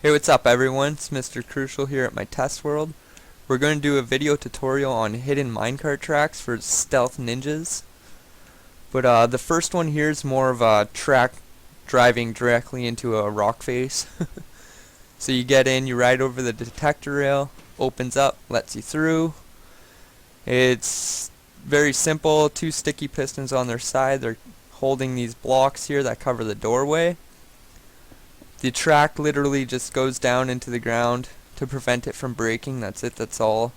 Hey, what's up everyone? It's Mrcrucial here at my test world. We're going to do a video tutorial on hidden minecart tracks for stealth ninjas. But the first one here is more of a track driving directly into a rock face. So you get in, you ride over the detector rail, opens up, lets you through. It's very simple, two sticky pistons on their side. They're holding these blocks here that cover the doorway. The track literally just goes down into the ground to prevent it from breaking. That's it, that's all.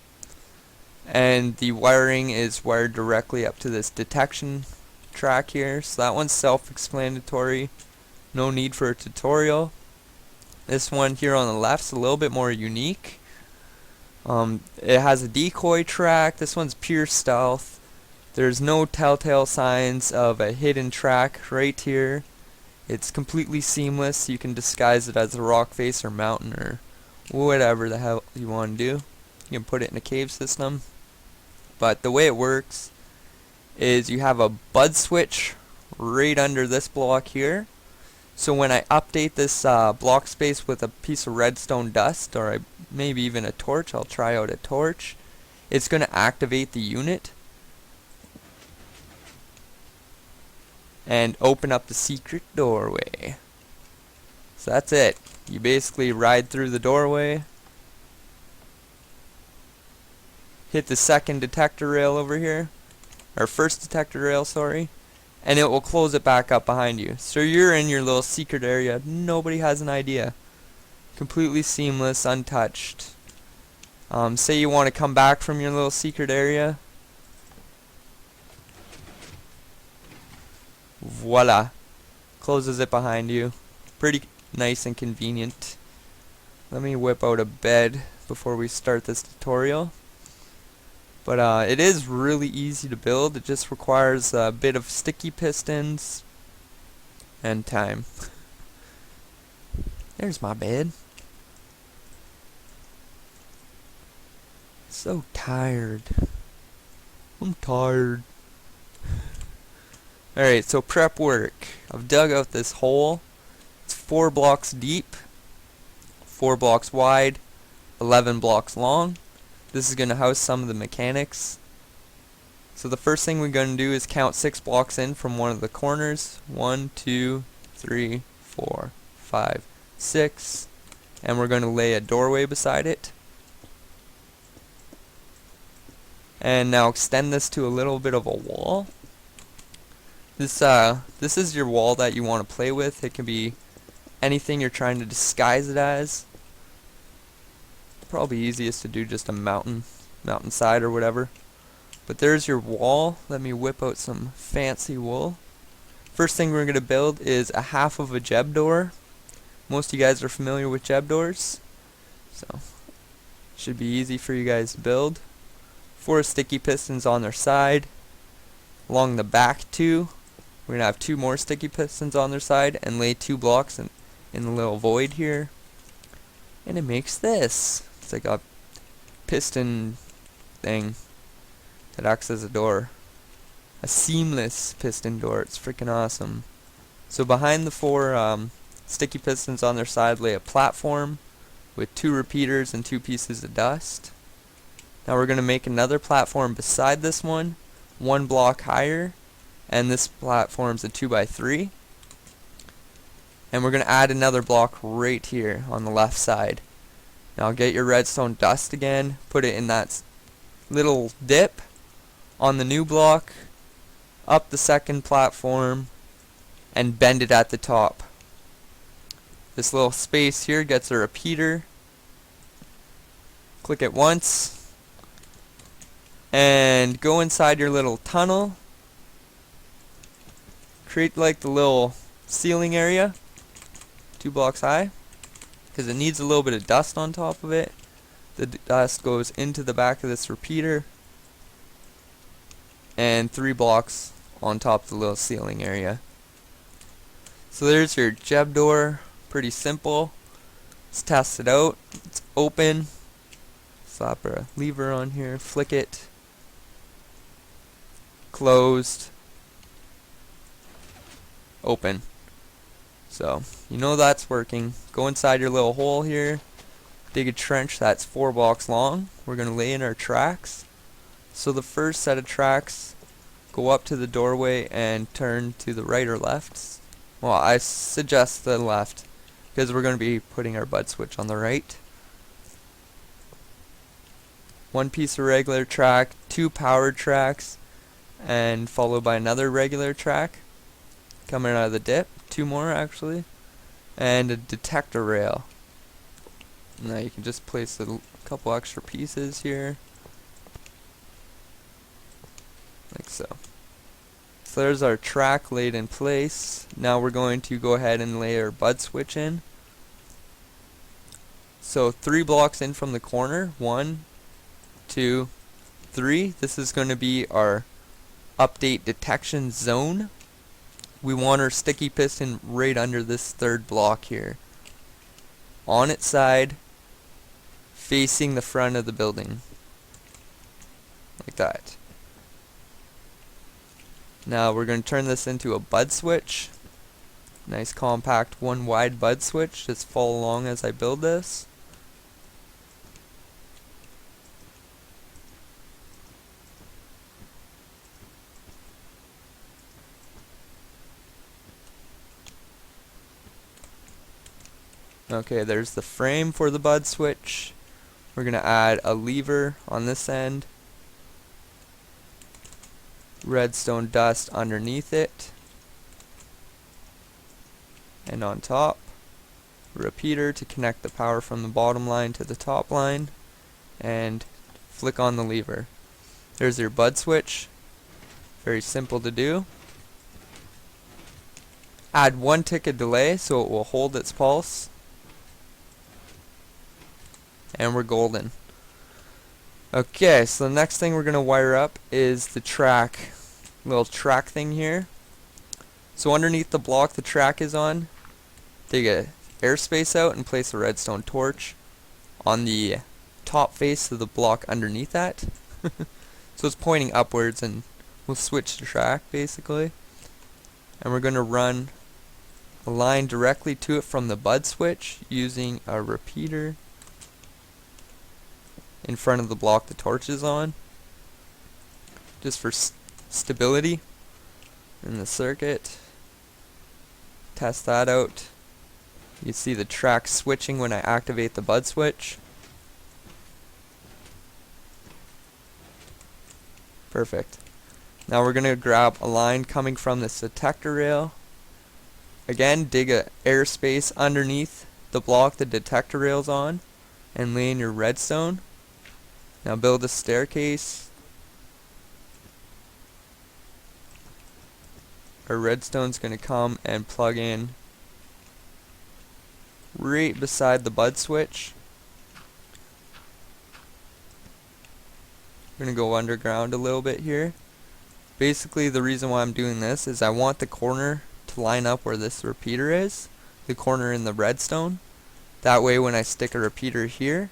And the wiring is wired directly up to this detection track here. So that one's self-explanatory. No need for a tutorial. This one here on the left is a little bit more unique. It has a decoy track. This one's pure stealth. There's no telltale signs of a hidden track right here. It's completely seamless. You can disguise it as a rock face or mountain or whatever the hell you want to do. You can put it in a cave system. But the way it works is you have a bud switch right under this block here. So when I update this block space with a piece of redstone dust, or maybe even a torch, I'll try out a torch, it's going to activate the unit and open up the secret doorway. So that's it. You basically ride through the doorway, hit the second detector rail over here, or first detector rail, sorry, and it will close it back up behind you. So you're in your little secret area. Nobody has an idea. Completely seamless, untouched. Say you want to come back from your little secret area. Voila. Closes it behind you. Pretty nice and convenient. Let me whip out a bed before we start this tutorial. But it is really easy to build. It just requires a bit of sticky pistons and time. There's my bed. So tired. I'm tired. Alright, so prep work. I've dug out this hole. It's 4 blocks deep, 4 blocks wide, 11 blocks long. This is going to house some of the mechanics. So the first thing we're going to do is count 6 blocks in from one of the corners. 1, 2, 3, 4, 5, 6. And we're going to lay a doorway beside it. And now extend this to a little bit of a wall. This is your wall that you want to play with. It can be anything you're trying to disguise it as. Probably easiest to do just a mountainside or whatever. But there's your wall. Let me whip out some fancy wool. First thing we're going to build is a half of a Jeb-Door. Most of you guys are familiar with Jeb-Doors, so should be easy for you guys to build. 4 sticky pistons on their side. Along the back 2, we're going to have 2 more sticky pistons on their side and lay 2 blocks in the little void here. And it makes this. It's like a piston thing that acts as a door. A seamless piston door. It's freaking awesome. So behind the 4 sticky pistons on their side lay a platform with 2 repeaters and 2 pieces of dust. Now we're going to make another platform beside this one, 1 block higher, and this platform's a 2x3. And we're going to add another block right here on the left side. Now get your redstone dust again, put it in that little dip on the new block, up the second platform, and bend it at the top. This little space here gets a repeater. Click it once. And go inside your little tunnel. Create like the little ceiling area, 2 blocks high, because it needs a little bit of dust on top of it. The dust goes into the back of this repeater, and 3 blocks on top of the little ceiling area. So there's your Jeb-Door. Pretty simple. Let's test it out. It's open. Slap a lever on here, flick it. Closed. Open. So you know that's working. Go inside your little hole here, dig a trench that's 4 blocks long. We're going to lay in our tracks. So the first set of tracks go up to the doorway and turn to the right or left. Well, I suggest the left because we're going to be putting our bud switch on the right. One piece of regular track, 2 powered tracks, and followed by another regular track coming out of the dip. 2 more actually, and a detector rail. Now you can just place a couple extra pieces here, like so. So there's our track laid in place. Now we're going to go ahead and lay our bud switch in. So 3 blocks in from the corner, 1, 2, 3. This is going to be our update detection zone. We want our sticky piston right under this 3rd block here, on its side, facing the front of the building, like that. Now we're going to turn this into a bud switch. Nice compact 1 wide bud switch. Just follow along as I build this. Okay, there's the frame for the bud switch. We're going to add a lever on this end, redstone dust underneath it, and on top, a repeater to connect the power from the bottom line to the top line, and flick on the lever. There's your bud switch. Very simple to do. Add 1 tick of delay so it will hold its pulse. And we're golden. Okay, so the next thing we're going to wire up is the track. Little track thing here. So underneath the block the track is on, dig a airspace out and place a redstone torch on the top face of the block underneath that. So it's pointing upwards, and we'll switch the track basically. And we're going to run a line directly to it from the bud switch using a repeater in front of the block the torch is on, just for stability in the circuit. Test that out. You see the track switching when I activate the bud switch. Perfect. Now we're going to grab a line coming from this detector rail. Again, dig a airspace underneath the block the detector rail's on and lay in your redstone. Now build a staircase. Our redstone's going to come and plug in right beside the bud switch. We're going to go underground a little bit here. Basically the reason why I'm doing this is I want the corner to line up where this repeater is, the corner in the redstone. That way when I stick a repeater here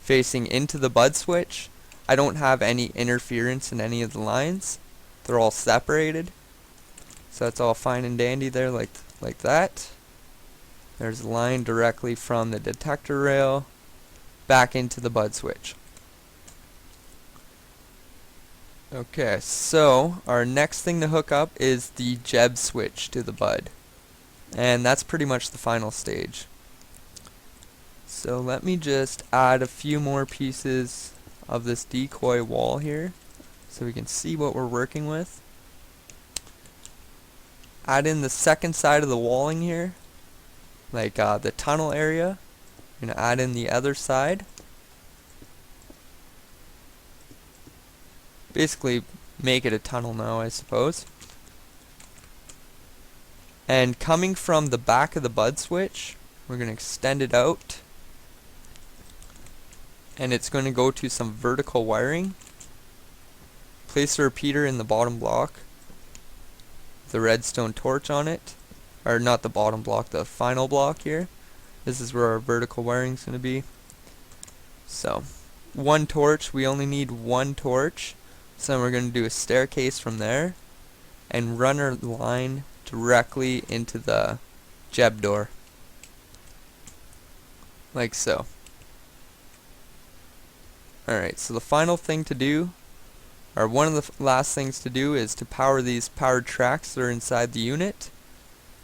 facing into the bud switch, I don't have any interference in any of the lines. They're all separated. So that's all fine and dandy there, like that. There's a line directly from the detector rail back into the bud switch. Okay, so our next thing to hook up is the Jeb switch to the bud. And that's pretty much the final stage. So let me just add a few more pieces of this decoy wall here so we can see what we're working with. Add in the second side of the walling here, like the tunnel area. I'm going to add in the other side. Basically make it a tunnel now, I suppose. And coming from the back of the bud switch, we're going to extend it out. And it's going to go to some vertical wiring. Place a repeater in the bottom block. The redstone torch on it. Or not the bottom block, the final block here. This is where our vertical wiring is going to be. So, 1 torch. We only need 1 torch. So we're going to do a staircase from there and run our line directly into the Jeb-Door, like so. Alright, so the final thing to do, or one of the last things to do, is to power these powered tracks that are inside the unit.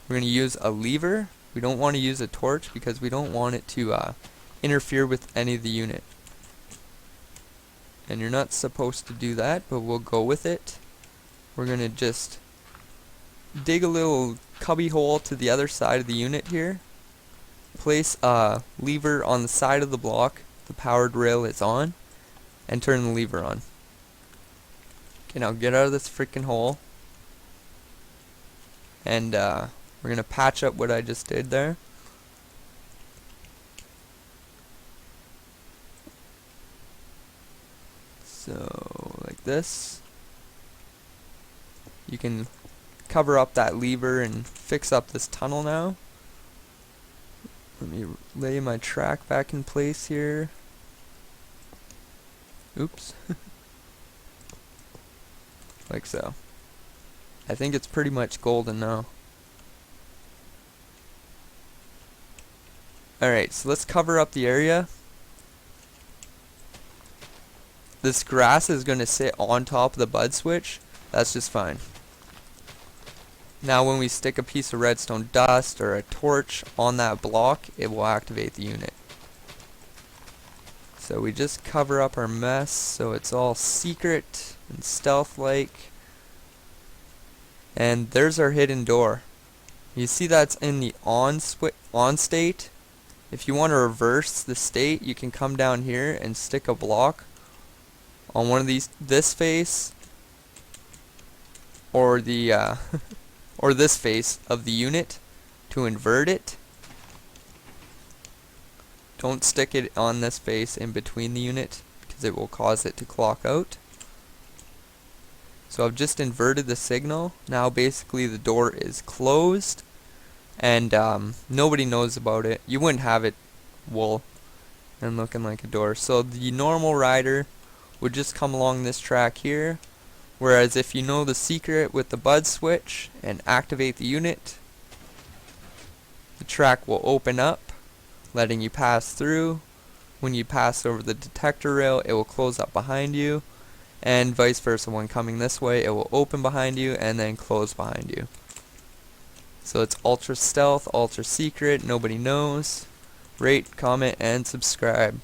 We're going to use a lever. We don't want to use a torch because we don't want it to interfere with any of the unit. And you're not supposed to do that, but we'll go with it. We're going to just dig a little cubby hole to the other side of the unit here. Place a lever on the side of the block the powered rail is on, and turn the lever on. Okay, now get out of this freaking hole. And we're going to patch up what I just did there. So, like this. You can cover up that lever and fix up this tunnel now. Let me lay my track back in place here. Oops. Like so. I think it's pretty much golden now. Alright, so let's cover up the area. This grass is going to sit on top of the bud switch. That's just fine. Now when we stick a piece of redstone dust or a torch on that block, it will activate the unit. So we just cover up our mess so it's all secret and stealth-like. And there's our hidden door. You see that's in the on state. If you want to reverse the state, you can come down here and stick a block on one of this face, or the or this face of the unit to invert it. Don't stick it on this face in between the unit because it will cause it to clock out. So I've just inverted the signal. Now basically the door is closed and nobody knows about it. You wouldn't have it wool and looking like a door. So the normal rider would just come along this track here, whereas if you know the secret with the bud switch and activate the unit, the track will open up, letting you pass through. When you pass over the detector rail, it will close up behind you, and vice versa. When coming this way, it will open behind you and then close behind you. So it's ultra stealth, ultra secret, nobody knows. Rate, comment, and subscribe.